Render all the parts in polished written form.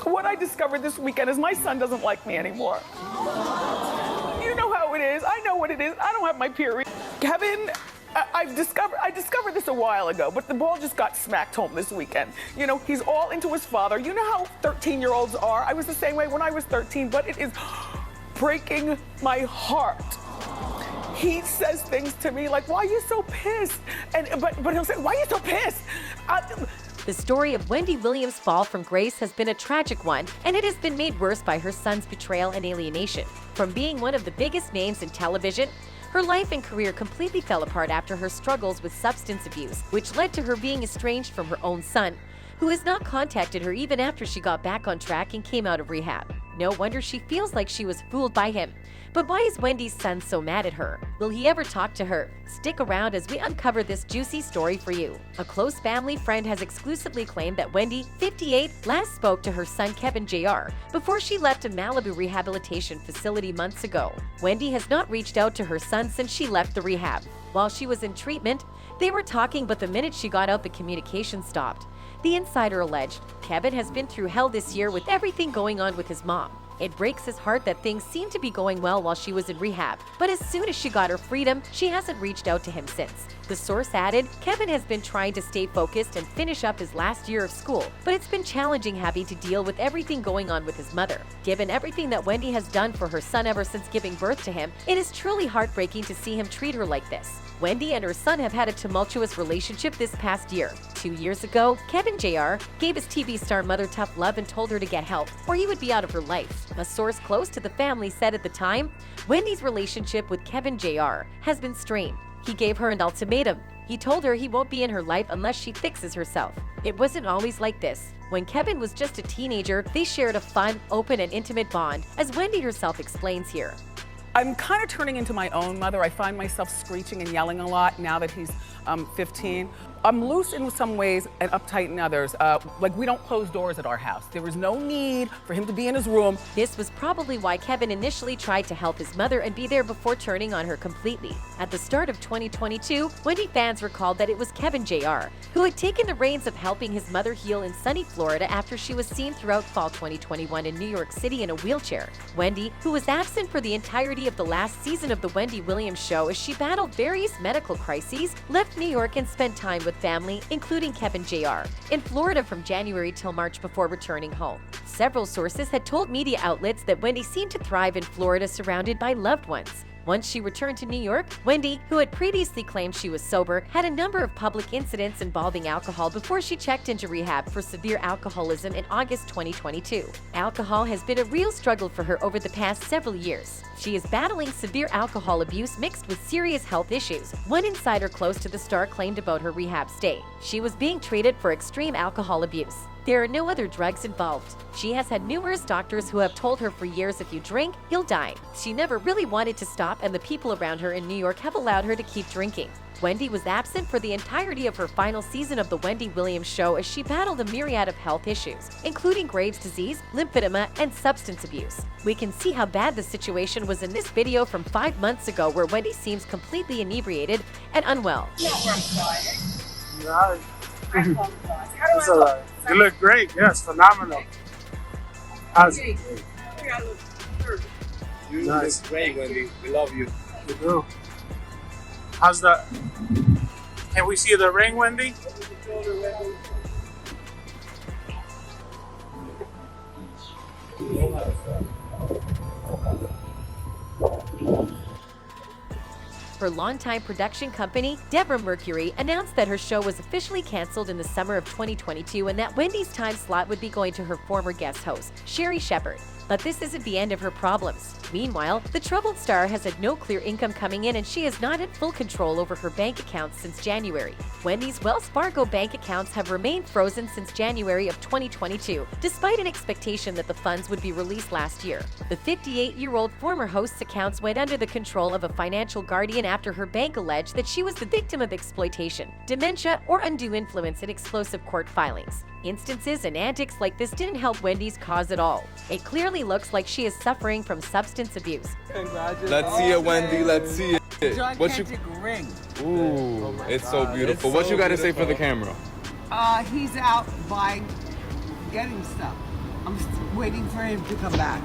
What I discovered this weekend is my son doesn't like me anymore. You know how it is. I know what it is. I don't have my period. Kevin, I discovered this a while ago, but the ball just got smacked home this weekend. You know, he's all into his father. You know how 13-year-olds are. I was the same way when I was 13, but it is breaking my heart. He says things to me like, "Why are you so pissed?" But he'll say, "Why are you so pissed?" The story of Wendy Williams' fall from grace has been a tragic one, and it has been made worse by her son's betrayal and alienation. From being one of the biggest names in television, her life and career completely fell apart after her struggles with substance abuse, which led to her being estranged from her own son, who has not contacted her even after she got back on track and came out of rehab. No wonder she feels like she was fooled by him. But why is Wendy's son so mad at her? Will he ever talk to her? Stick around as we uncover this juicy story for you. A close family friend has exclusively claimed that Wendy, 58, last spoke to her son Kevin Jr. before she left a Malibu rehabilitation facility months ago. Wendy has not reached out to her son since she left the rehab. While she was in treatment, they were talking, but the minute she got out, the communication stopped. The insider alleged Kevin has been through hell this year with everything going on with his mom. It breaks his heart that things seemed to be going well while she was in rehab, but as soon as she got her freedom, she hasn't reached out to him since. The source added, Kevin has been trying to stay focused and finish up his last year of school, but it's been challenging having to deal with everything going on with his mother. Given everything that Wendy has done for her son ever since giving birth to him, it is truly heartbreaking to see him treat her like this. Wendy and her son have had a tumultuous relationship this past year. 2 years ago, Kevin Jr. gave his TV star mother tough love and told her to get help, or he would be out of her life. A source close to the family said at the time, Wendy's relationship with Kevin Jr. has been strained. He gave her an ultimatum. He told her he won't be in her life unless she fixes herself. It wasn't always like this. When Kevin was just a teenager, they shared a fun, open, and intimate bond, as Wendy herself explains here. I'm kind of turning into my own mother. I find myself screeching and yelling a lot now that he's 15. I'm loose in some ways and uptight in others. Like, we don't close doors at our house. There was no need for him to be in his room. This was probably why Kevin initially tried to help his mother and be there before turning on her completely. At the start of 2022, Wendy fans recalled that it was Kevin Jr. who had taken the reins of helping his mother heal in sunny Florida after she was seen throughout fall 2021 in New York City in a wheelchair. Wendy, who was absent for the entirety of the last season of The Wendy Williams Show as she battled various medical crises, left New York and spent time with family, including Kevin Jr., in Florida from January till March before returning home. Several sources had told media outlets that Wendy seemed to thrive in Florida surrounded by loved ones. Once she returned to New York, Wendy, who had previously claimed she was sober, had a number of public incidents involving alcohol before she checked into rehab for severe alcoholism in August 2022. Alcohol has been a real struggle for her over the past several years. She is battling severe alcohol abuse mixed with serious health issues. One insider close to the star claimed about her rehab stay. She was being treated for extreme alcohol abuse. There are no other drugs involved. She has had numerous doctors who have told her for years, if you drink, you'll die. She never really wanted to stop, and the people around her in New York have allowed her to keep drinking. Wendy was absent for the entirety of her final season of The Wendy Williams Show as she battled a myriad of health issues, including Graves' disease, lymphedema, and substance abuse. We can see how bad the situation was in this video from 5 months ago, where Wendy seems completely inebriated and unwell. You look great. Yes, phenomenal. How's it? You Nice. look great, Wendy. We love you. You do. How's the? Can we see the ring, Wendy? Her longtime production company, Deborah Mercury, announced that her show was officially canceled in the summer of 2022 and that Wendy's time slot would be going to her former guest host, Sherry Shepherd. But this isn't the end of her problems. Meanwhile, the troubled star has had no clear income coming in and she is not in full control over her bank accounts since January. Wendy's Wells Fargo bank accounts have remained frozen since January of 2022, despite an expectation that the funds would be released last year. The 58-year-old former host's accounts went under the control of a financial guardian after her bank alleged that she was the victim of exploitation, dementia, or undue influence in explosive court filings. Instances and antics like this didn't help Wendy's cause at all. It clearly looks like she is suffering from substance abuse. Let's see it, Wendy. Let's see it. What you? Ring. Ooh, it's so beautiful. What you got to say for the camera? He's out getting stuff. I'm waiting for him to come back.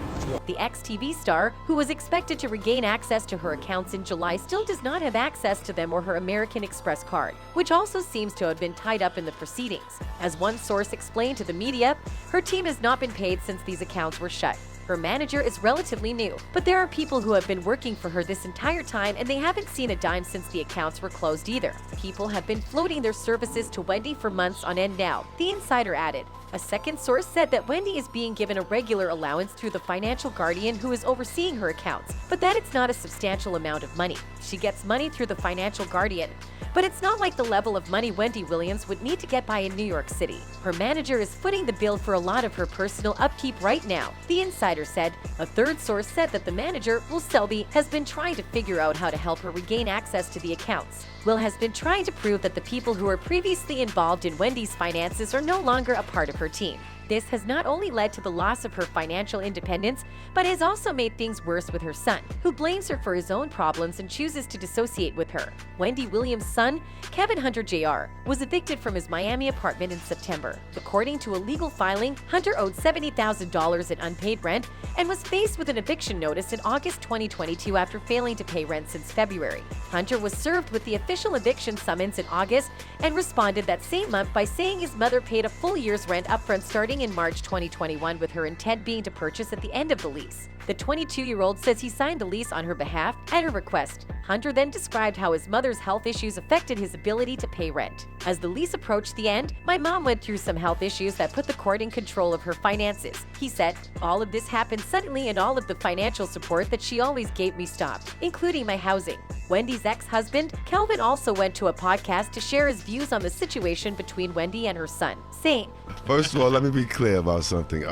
The ex-TV star, who was expected to regain access to her accounts in July, still does not have access to them or her American Express card, which also seems to have been tied up in the proceedings. As one source explained to the media, her team has not been paid since these accounts were shut. Her manager is relatively new, but there are people who have been working for her this entire time and they haven't seen a dime since the accounts were closed either. People have been floating their services to Wendy for months on end now, the insider added. A second source said that Wendy is being given a regular allowance through the financial guardian who is overseeing her accounts, but that it's not a substantial amount of money. She gets money through the financial guardian, but it's not like the level of money Wendy Williams would need to get by in New York City. Her manager is footing the bill for a lot of her personal upkeep right now, the insider said. A third source said that the manager, Will Selby, has been trying to figure out how to help her regain access to the accounts. Will has been trying to prove that the people who were previously involved in Wendy's finances are no longer a part of her team. This has not only led to the loss of her financial independence, but has also made things worse with her son, who blames her for his own problems and chooses to dissociate with her. Wendy Williams' son, Kevin Hunter Jr., was evicted from his Miami apartment in September. According to a legal filing, Hunter owed $70,000 in unpaid rent and was faced with an eviction notice in August 2022 after failing to pay rent since February. Hunter was served with the official eviction summons in August and responded that same month by saying his mother paid a full year's rent upfront starting in March 2021, with her intent being to purchase at the end of the lease. The 22-year-old says he signed the lease on her behalf at her request. Hunter then described how his mother's health issues affected his ability to pay rent. As the lease approached the end, my mom went through some health issues that put the court in control of her finances. He said, all of this happened suddenly and all of the financial support that she always gave me stopped, including my housing. Wendy's ex-husband, Kelvin, also went to a podcast to share his views on the situation between Wendy and her son, saying, First of all, let me be clear about something.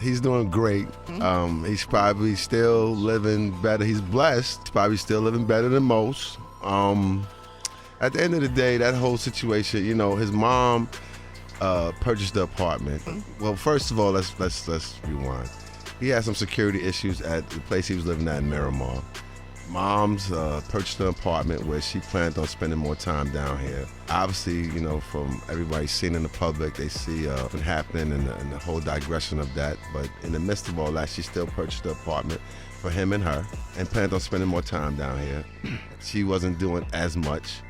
He's doing great. He's probably still living better. He's blessed. He's probably still living better than most. At the end of the day, that whole situation, you know, his mom purchased the apartment. Well, first of all, let's rewind. He had some security issues at the place he was living at in Miramar. Mom's purchased an apartment where she planned on spending more time down here. Obviously, you know, from everybody seeing in the public, they see what happening and the whole digression of that. But in the midst of all that, she still purchased the apartment for him and her and planned on spending more time down here. She wasn't doing as much.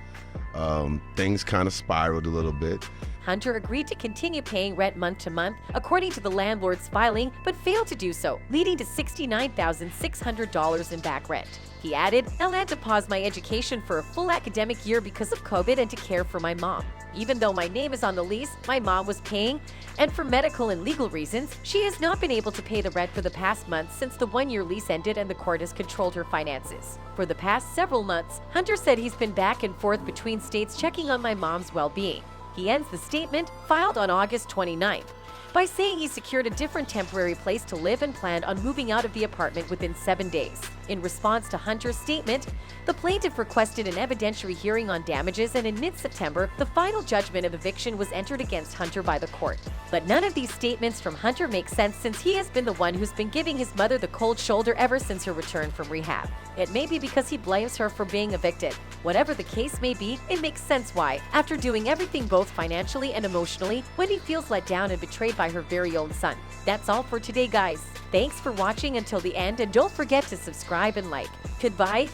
Things kind of spiraled a little bit. Hunter agreed to continue paying rent month to month, according to the landlord's filing, but failed to do so, leading to $69,600 in back rent. He added, I had to pause my education for a full academic year because of COVID and to care for my mom. Even though my name is on the lease, my mom was paying, and for medical and legal reasons, she has not been able to pay the rent for the past month since the one-year lease ended and the court has controlled her finances. For the past several months, Hunter said he's been back and forth between states checking on my mom's well-being. He ends the statement, filed on August 29th, by saying he secured a different temporary place to live and planned on moving out of the apartment within 7 days. In response to Hunter's statement, the plaintiff requested an evidentiary hearing on damages, and in mid-September, the final judgment of eviction was entered against Hunter by the court. But none of these statements from Hunter make sense since he has been the one who's been giving his mother the cold shoulder ever since her return from rehab. It may be because he blames her for being evicted. Whatever the case may be, it makes sense why, after doing everything both financially and emotionally, Wendy feels let down and betrayed by her very own son. That's all for today, guys. Thanks for watching until the end, and don't forget to subscribe and like. Goodbye.